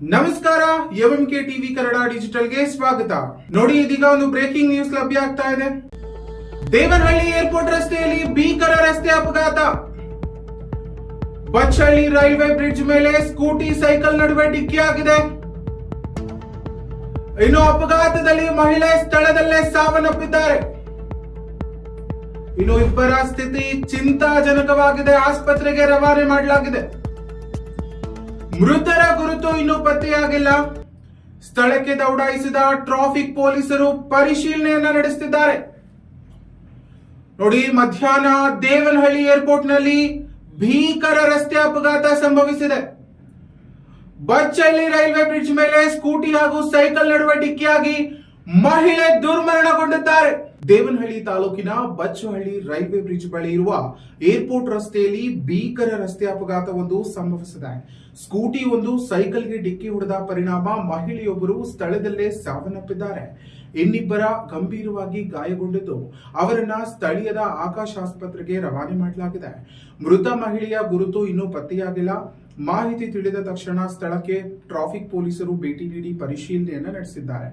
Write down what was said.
ನಮಸ್ಕಾರ, MK TV Kannada ಡಿಜಿಟಲ್ಗೆ ಸ್ವಾಗತ. ನೋಡಿ, ಇದೀಗ ಒಂದು ಬ್ರೇಕಿಂಗ್ ನ್ಯೂಸ್ ಲಭ್ಯ ಆಗ್ತಾ ಇದೆ. ದೇವನಹಳ್ಳಿ ಏರ್ಪೋರ್ಟ್ ರಸ್ತೆಯಲ್ಲಿ ಭೀಕರ ರಸ್ತೆ ಅಪಘಾತ. ಬಚ್ಚಹಳ್ಳಿ ರೈಲ್ವೆ ಬ್ರಿಡ್ಜ್ ಮೇಲೆ ಸ್ಕೂಟಿ ಸೈಕಲ್ ನಡುವೆ ಡಿಕ್ಕಿಯಾಗಿದೆ. ಇನ್ನು ಅಪಘಾತದಲ್ಲಿ ಮಹಿಳೆ ಸ್ಥಳದಲ್ಲೇ ಸಾವನ್ನಪ್ಪಿದ್ದಾರೆ. ಇನ್ನು ಇಬ್ಬರ ಸ್ಥಿತಿ ಚಿಂತಾಜನಕವಾಗಿದೆ. ಆಸ್ಪತ್ರೆಗೆ ರವಾನೆ ಮಾಡಲಾಗಿದೆ. ಮೃತರ ಗುರುತು ಇನ್ನೂ ಪತ್ತೆಯಾಗಿಲ್ಲ. ಸ್ಥಳಕ್ಕೆ ದೌಡಾಯಿಸಿದ ಟ್ರಾಫಿಕ್ ಪೊಲೀಸರು ಪರಿಶೀಲನೆಯನ್ನ ನಡೆಸುತ್ತಿದ್ದಾರೆ. ನೋಡಿ, ಮಧ್ಯಾಹ್ನ ದೇವನಹಳ್ಳಿ ಏರ್ಪೋರ್ಟ್ ನಲ್ಲಿ ಭೀಕರ ರಸ್ತೆ ಅಪಘಾತ ಸಂಭವಿಸಿದೆ. ಬಚ್ಚಹಳ್ಳಿ ರೈಲ್ವೆ ಬ್ರಿಡ್ಜ್ ಮೇಲೆ ಸ್ಕೂಟಿ ಹಾಗೂ ಸೈಕಲ್ ನಡುವೆ ಡಿಕ್ಕಿಯಾಗಿ ಮಹಿಳೆ ದುರ್ಮರಣಗೊಂಡಿದ್ದಾರೆ. ದೇವನಹಳ್ಳಿ ತಾಲೂಕಿನ ಬಚ್ಚಹಳ್ಳಿ ರೈಲ್ವೆ ಬ್ರಿಡ್ಜ್ ಬಳಿ ಇರುವ ಏರ್ಪೋರ್ಟ್ ರಸ್ತೆಯಲ್ಲಿ ಭೀಕರ ರಸ್ತೆ ಅಪಘಾತವೊಂದು ಸಂಭವಿಸಿದೆ. ಸ್ಕೂಟಿ ಒಂದು ಸೈಕಲ್ಗೆ ಡಿಕ್ಕಿ ಹೊಡೆದ ಪರಿಣಾಮ ಮಹಿಳೆಯೊಬ್ಬರು ಸ್ಥಳದಲ್ಲೇ ಸಾವನ್ನಪ್ಪಿದ್ದಾರೆ. ಇನ್ನಿಬ್ಬರ ಗಂಭೀರವಾಗಿ ಗಾಯಗೊಂಡಿದ್ದು ಅವರನ್ನ ಸ್ಥಳೀಯದ ಆಕಾಶ್ ಆಸ್ಪತ್ರೆಗೆ ರವಾನೆ ಮಾಡಲಾಗಿದೆ. ಮೃತ ಮಹಿಳೆಯ ಗುರುತು ಇನ್ನೂ ಪತ್ತೆಯಾಗಿಲ್ಲ. ಮಾಹಿತಿ ತಿಳಿದ ತಕ್ಷಣ ಸ್ಥಳಕ್ಕೆ ಟ್ರಾಫಿಕ್ ಪೊಲೀಸರು ಭೇಟಿ ನೀಡಿ ಪರಿಶೀಲನೆಯನ್ನ ನಡೆಸಿದ್ದಾರೆ.